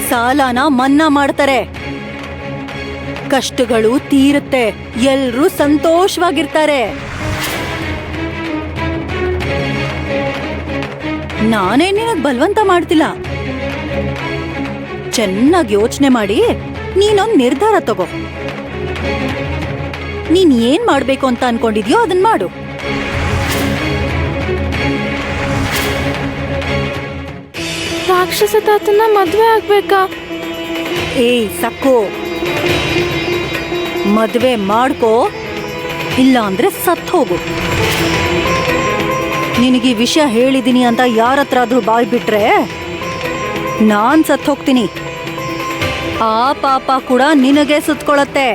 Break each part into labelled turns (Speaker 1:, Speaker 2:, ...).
Speaker 1: ಸಾಲನ ಮನ್ನಾ ಮಾಡ್ತಾರೆ. ಕಷ್ಟಗಳು ತೀರುತ್ತೆ, ಎಲ್ರೂ ಸಂತೋಷವಾಗಿರ್ತಾರೆ. ನಾನೇ ನಿನಗ್ ಬಲವಂತ ಮಾಡ್ತಿಲ್ಲ. ಚೆನ್ನಾಗಿ ಯೋಚನೆ ಮಾಡಿ ನೀನೊಂದ್ ನಿರ್ಧಾರ ತಗೋ. ನೀನ್ ಏನ್ ಮಾಡ್ಬೇಕು ಅಂತ ಅನ್ಕೊಂಡಿದ್ಯೋ ಅದನ್ ಮಾಡು.
Speaker 2: ರಾಕ್ಷಸ ತಾತನ ಮದ್ವೆ ಆಗ್ಬೇಕಾ?
Speaker 1: ಏಯ್ ಸಕ್ಕು, ಮದ್ವೆ ಮಾಡ್ಕೋ, ಇಲ್ಲ ಅಂದ್ರೆ ಸತ್ ಹೋಗು. ನಿನಗೆ ಈ ವಿಷಯ ಹೇಳಿದೀನಿ ಅಂತ ಯಾರ ಹತ್ರ ಆದ್ರೂ ಬಾಯ್ ಬಿಟ್ರೆ ನಾನ್ ಸತ್ ಹೋಗ್ತೀನಿ. ಆ ಪಾಪ ಕೂಡ ನಿನಗೆ ಸುತ್ಕೊಳತ್ತೆ.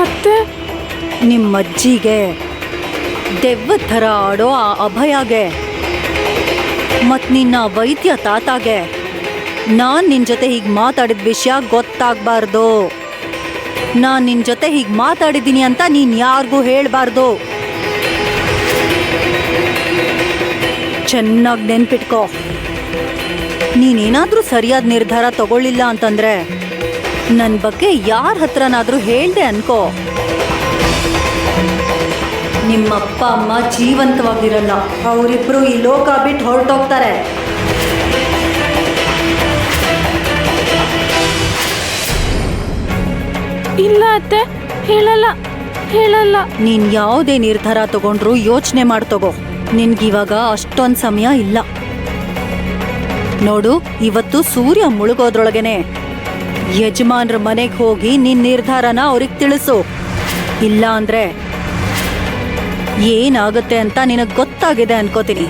Speaker 2: ಅತ್ತೆ,
Speaker 1: ನಿಮ್ಮಜ್ಜಿಗೆ, ದೆವ್ವದ ಥರ ಆಡೋ ಆ ಅಭಯಗೆ ಮತ್ ನಿನ್ನ ವೈದ್ಯ ತಾತಾಗೆ ನಾನ್ ನಿನ್ ಜೊತೆ ಹೀಗ್ ಮಾತಾಡಿದ ವಿಷಯ ಗೊತ್ತಾಗ್ಬಾರ್ದು. ನಾನ್ ನಿನ್ ಜೊತೆ ಹೀಗ್ ಮಾತಾಡಿದೀನಿ ಅಂತ ನೀನ್ ಯಾರಿಗೂ ಹೇಳ್ಬಾರ್ದು. ಚೆನ್ನಾಗಿ ನೆನ್ಪಿಟ್ಕೋ. ನೀನೇನಾದ್ರೂ ಸರಿಯಾದ ನಿರ್ಧಾರ ತಗೊಳ್ಳಿಲ್ಲ ಅಂತಂದ್ರೆ ನನ್ ಬಗ್ಗೆ ಯಾರ ಹತ್ರನಾದ್ರೂ ಹೇಳ್ದೆ ಅನ್ಕೋ, ನಿಮ್ಮಪ್ಪ ಅಮ್ಮ ಜೀವಂತವಾಗಿರಲ್ಲ. ಅವರಿಬ್ರು ಈ ಲೋಕ ಬಿಟ್ಟು ಹೊರಟೋಗ್ತಾರೆ.
Speaker 2: ಇಲ್ಲ ಅತ್ತೆ, ಹೇಳಲ್ಲ.
Speaker 1: ನೀನ್ ಯಾವುದೇ ನಿರ್ಧಾರ ತಗೊಂಡ್ರು ಯೋಚನೆ ಮಾಡಿ ತಗೋ. ನಿನ್ಗಿವಾಗ ಅಷ್ಟೊಂದ್ ಸಮಯ ಇಲ್ಲ. ನೋಡು, ಇವತ್ತು ಸೂರ್ಯ ಮುಳುಗೋದ್ರೊಳಗೇನೆ ಯಜಮಾನ್ರ ಮನೆಗೆ ಹೋಗಿ ನಿನ್ ನಿರ್ಧಾರನ ಅವ್ರಿಗೆ ತಿಳಿಸು. ಇಲ್ಲ ಅಂದ್ರೆ ಏನಾಗುತ್ತೆ ಅಂತ ನಿನಗ್ ಗೊತ್ತಾಗಿದೆ ಅನ್ಕೋತೀನಿ.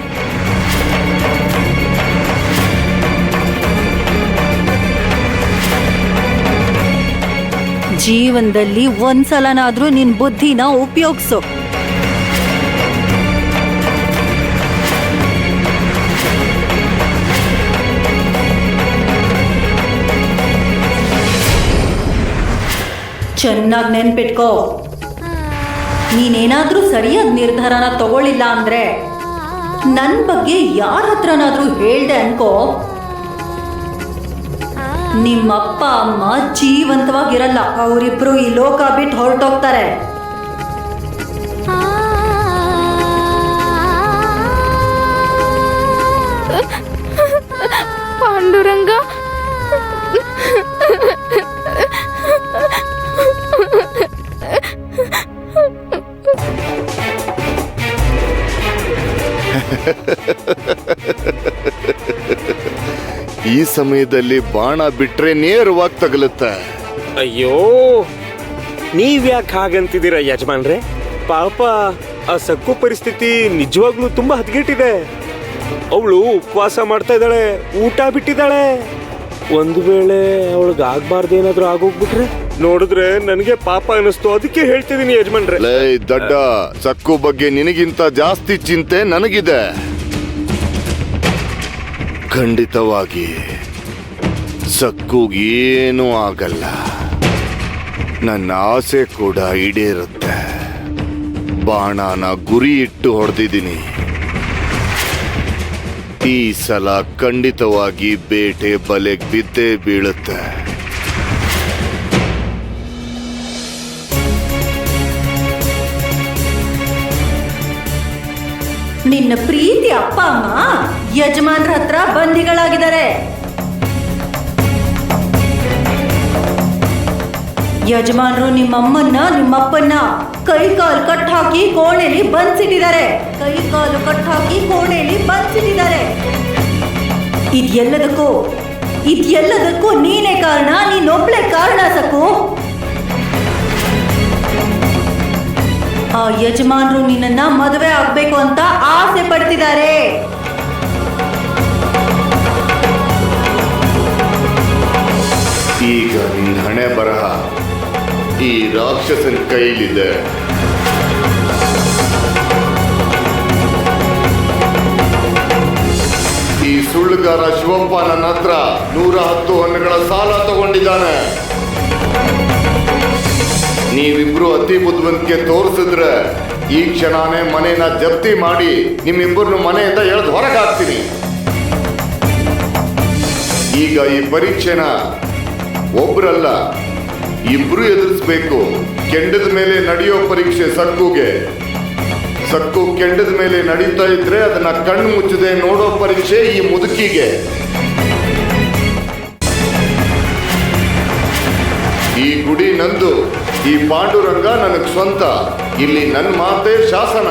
Speaker 1: ಜೀವನದಲ್ಲಿ ಒಂದ್ಸಲನಾದ್ರೂ ನಿನ್ ಬುದ್ಧಿನ ಉಪಯೋಗಿಸು. ಚೆನ್ನಾಗಿ ನೆನ್ಪಿಟ್ಕೋ. ನೀನೇನಾದ್ರೂ ಸರಿಯಾದ ನಿರ್ಧಾರನ ತಗೊಳ್ಳಿಲ್ಲ ಅಂದ್ರೆ ನನ್ ಬಗ್ಗೆ ಯಾರ ಹತ್ರನಾದ್ರೂ ಹೇಳ್ದೆ ಅನ್ಕೋ, ನಿಮ್ಮಪ್ಪ ಅಮ್ಮ ಜೀವಂತವಾಗಿರಲ್ಲ. ಅವರಿಬ್ರು ಈ ಲೋಕ ಬಿಟ್ಟು ಹೊರಟೋಗ್ತಾರೆ.
Speaker 2: ಪಾಂಡುರಂಗ,
Speaker 3: ಈ ಸಮಯದಲ್ಲಿ ಬಾಣ ಬಿಟ್ರೆ ನೇರವಾಗಿ ತಗಲುತ್ತೆ.
Speaker 4: ಅಯ್ಯೋ, ನೀವ್ಯಾಕೆ ಹಾಗಂತಿದ್ದೀರ ಯಜಮಾನ್ರೆ? ಪಾಪ ಆ ಸಕ್ಕು ಪರಿಸ್ಥಿತಿ ನಿಜವಾಗ್ಲೂ ತುಂಬಾ ಹದಗೆಟ್ಟಿದೆ. ಅವಳು ಉಪವಾಸ ಮಾಡ್ತಾ ಇದ್ದಾಳೆ, ಊಟ ಬಿಟ್ಟಿದ್ದಾಳೆ. ಒಂದು ವೇಳೆ ಅವಳಿಗಾಗ್ಬಾರ್ದೇನಾದ್ರೂ ಆಗೋಗ್ಬಿಟ್ರೆ ನೋಡಿದ್ರೆ ನನಗೆ ಪಾಪ ಅನಿಸ್ತು. ಅದಕ್ಕೆ ಹೇಳ್ತಿದ್ದೀನಿ ಯಜಮಾನ್ರೆ.
Speaker 3: ಲೇ ದಡ್ಡ, ಸಕ್ಕು ಬಗ್ಗೆ ನಿನಗಿಂತ ಜಾಸ್ತಿ ಚಿಂತೆ ನನಗಿದೆ. ಖಂಡಿತವಾಗಿ ಸಕ್ಕುಗೇನೂ ಆಗಲ್ಲ. ನನ್ನ ಆಸೆ ಕೂಡ ಈಡೇರುತ್ತೆ. ಬಾಣನ ಗುರಿ ಇಟ್ಟು ಹೊಡೆದಿದ್ದೀನಿ. ಈ ಸಲ ಖಂಡಿತವಾಗಿ ಬೇಟೆ ಬಲೆಗೆ ಬಿದ್ದೇ ಬೀಳುತ್ತೆ.
Speaker 1: ನಿನ್ನ ಪ್ರೀತಿ ಅಪ್ಪ ಅಮ್ಮ ಯಜಮಾನ್ರ ಹತ್ರ ಬಂದಿಗಳಾಗಿದ್ದಾರೆ. ಯಜಮಾನ್ರು ನಿಮ್ಮಮ್ಮನ್ನ ನಿಮ್ಮಪ್ಪನ್ನ ಕೈ ಕಾಲು ಕಟ್ ಹಾಕಿ ಕೋಣೆಲಿ ಬಂದ್ಸಿಟ್ಟಿದ್ದಾರೆ. ಇದೆಲ್ಲದಕ್ಕೂ ನೀನೇ ಕಾರಣ. ನೀನೊಬ್ಳೆ ಕಾರಣ ಸಕ್ಕು. ಆ ಯಜಮಾನ್ರು ನಿನ್ನನ್ನ ಮದುವೆ ಆಗ್ಬೇಕು ಅಂತ ಆಸೆ ಪಡ್ತಿದ್ದಾರೆ.
Speaker 3: ಈಗ ನಿನ್ನ ಹಣೆ ಬರಹ ಈ ರಾಕ್ಷಸನ ಕೈಲಿದೆ. ಈ ಸುಳ್ಳುಗಾರ ಶಿವಪ್ಪ ನನ್ನ ಹತ್ರ 110 ಹೊನ್ನೆಗಳ ಸಾಲ ತಗೊಂಡಿದ್ದಾನೆ. ನೀವಿಬ್ರು ಅತಿ ಬುದ್ಧಿವಂತಿಕೆ ತೋರಿಸಿದ್ರೆ ಈ ಕ್ಷಣನೇ ಮನೆನ ಜಪ್ತಿ ಮಾಡಿ ನಿಮ್ಮಿಬ್ಬರನ್ನು ಮನೆಯಿಂದ ಎಳೆದು ಹೊರಗೆ ಹಾಕ್ತೀನಿ. ಈಗ ಈ ಪರೀಕ್ಷೆನ ಒಬ್ರಲ್ಲ ಇಬ್ರು ಎದುರಿಸ್ಬೇಕು. ಕೆಂಡದ ಮೇಲೆ ನಡೆಯೋ ಪರೀಕ್ಷೆ ಸಕ್ಕುಗೆ, ಸಕ್ಕು ಕೆಂಡದ ಮೇಲೆ ನಡೀತಾ ಇದ್ರೆ ಅದನ್ನ ಕಣ್ಣು ಮುಚ್ಚದೆ ನೋಡೋ ಪರೀಕ್ಷೆ ಈ ಮುದುಕಿಗೆ. ಈ ಗುಡಿ ನಂದು, ಈ ಪಾಂಡುರಂಗ ನನಗ್ ಸ್ವಂತ. ಇಲ್ಲಿ ನನ್ನ ಮಾತೆ ಶಾಸನ.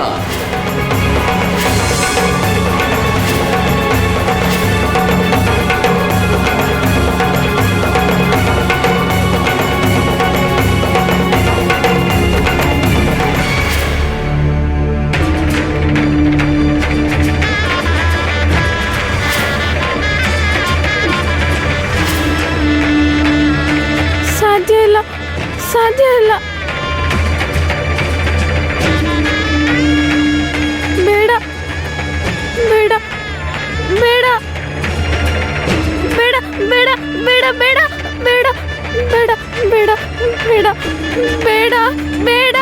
Speaker 2: ಸಾಧ್ಯ ಇಲ್ಲ. ಬೇಡ ಬೇಡ ಬೇಡ ಬೇಡ ಬೇಡ ಬೇಡ ಬೇಡ ಬೇಡ ಬೇಡ ಬೇಡ ಬೇಡ ಬೇಡ ಬೇಡ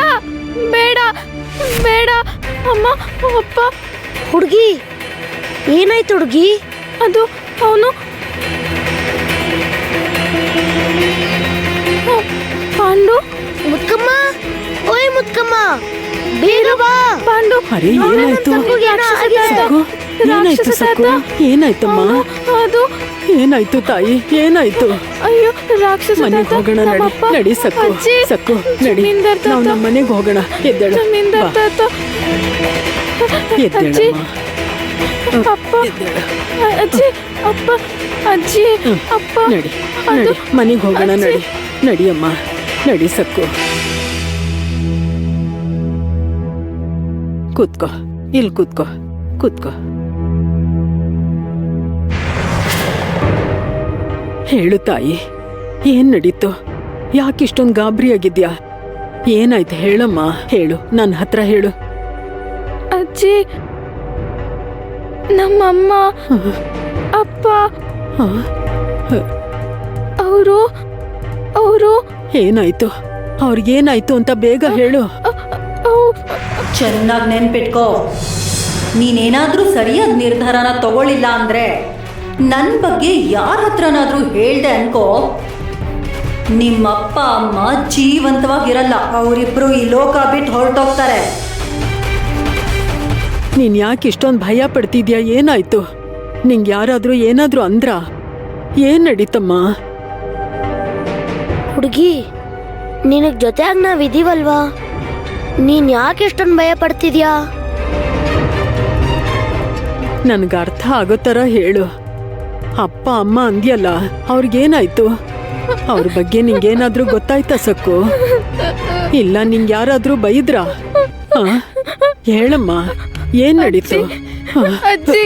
Speaker 2: ಬೇಡ ಬೇಡ ಅಮ್ಮ ಅಪ್ಪ.
Speaker 5: ಹುಡುಗಿ ಏನಾಯ್ತು ಹುಡುಗಿ?
Speaker 2: ಅದು ಅವನು ಪಾಂಡು.
Speaker 5: ಮುತ್ಕಮ್ಮ, ಓಯ್ ಮುತ್ಕಮ್ಮ, ಬೇರು ಬಾ.
Speaker 2: ಪಾಂಡು,
Speaker 6: ಅರೆ ಏನಾಯ್ತು? ಏನಾಯ್ತು ಸಕ್ಕು? ಏನಾಯ್ತಮ್ಮ?
Speaker 2: ಅದು
Speaker 6: ಏನಾಯ್ತು ತಾಯಿ? ಏನಾಯ್ತು?
Speaker 2: ಅಯ್ಯೋ ರಾಕ್ಷಸ
Speaker 6: ಮನೆಗೆ ಹೋಗೋಣ ನಡಿ. ನಡಿ ಸಕ್ಕು, ಸಕ್ಕು ನಡಿ. ನಾವು ನಮ್ಮ ಮನೆಗೆ ಹೋಗೋಣ. ಎದ್ದೇಳು ಎದ್ದೇಳಮ್ಮ.
Speaker 2: ಅಪ್ಪ ಅಜ್ಜಿ ಅಪ್ಪ ಅಜ್ಜಿ ಅಪ್ಪ
Speaker 6: ನಡಿ ನಡಿ ಮನೆಗೆ ಹೋಗೋಣ. ನಡಿ ನಡಿಯಮ್ಮ, ನಡಿ ಸಕ್ಕು. ಕೂತ್ಕೋ, ಇಲ್ಲಿ ಕೂತ್ಕೋ, ಕೂತ್ಕೋ. ಹೇಳು ತಾಯಿ, ಏನ್ ನಡೀತು? ಯಾಕಿಷ್ಟೊಂದು ಗಾಬರಿ ಆಗಿದ್ಯಾ? ಏನಾಯ್ತು ಹೇಳಮ್ಮ, ಹೇಳು, ನನ್ನ ಹತ್ರ ಹೇಳು.
Speaker 2: ಅಜ್ಜಿ, ನಮ್ಮಮ್ಮ ಅಪ್ಪ ಅವರು
Speaker 6: ಏನಾಯ್ತು? ಅವ್ರಿಗೇನಾಯ್ತು ಅಂತ ಬೇಗ ಹೇಳು.
Speaker 1: ಚೆನ್ನಾಗಿ ನೆನ್ಪಿಟ್ಕೋ. ನೀನೇನಾದ್ರೂ ಸರಿಯಾದ ನಿರ್ಧಾರನ ತಗೊಳ್ಳಿಲ್ಲ ಅಂದ್ರೆ ನನ್ನ ಬಗ್ಗೆ ಯಾರ ಹತ್ರನಾದ್ರೂ ಹೇಳ್ದೆ ಅನ್ಕೋ, ನಿಮ್ಮಪ್ಪ ಅಮ್ಮ ಜೀವಂತವಾಗಿರಲ್ಲ. ಅವರಿಬ್ರು ಈ ಲೋಕ ಬಿಟ್ಟು ಹೊರಟೋಗ್ತಾರೆ.
Speaker 6: ನೀನ್ ಯಾಕೆ ಇಷ್ಟೊಂದು ಭಯ ಪಡ್ತಿದ್ಯಾ? ಏನಾಯ್ತು? ನಿಂಗೆ ಯಾರಾದ್ರೂ ಏನಾದ್ರೂ ಅಂದ್ರ? ಏನ್ ನಡೀತಮ್ಮ?
Speaker 5: ಹುಡುಗಿ, ನಿನಗ್ ಜೊತೆಯಾಗಿ ನಾವಿದೀವಲ್ವಾ, ನೀನ್ ಯಾಕೆ ಇಷ್ಟೊಂದು ಭಯ ಪಡ್ತಿದ್ಯಾ?
Speaker 6: ನನ್ಗ ಅರ್ಥ ಆಗೋ ತರ ಹೇಳು. ಅಪ್ಪ ಅಮ್ಮ ಅಂದ್ಯಲ್ಲ, ಅವ್ರಿಗೇನಾಯ್ತು? ಅವ್ರ ಬಗ್ಗೆ ನಿಂಗೇನಾದ್ರೂ ಗೊತ್ತಾಯ್ತಾ ಸಕ್ಕು? ಇಲ್ಲ ನಿಂಗೆ ಯಾರಾದ್ರೂ ಬೈದ್ರಾ? ಹೇಳಮ್ಮ, ಏನ್ ನಡೀತು?
Speaker 2: ಅಜ್ಜಿ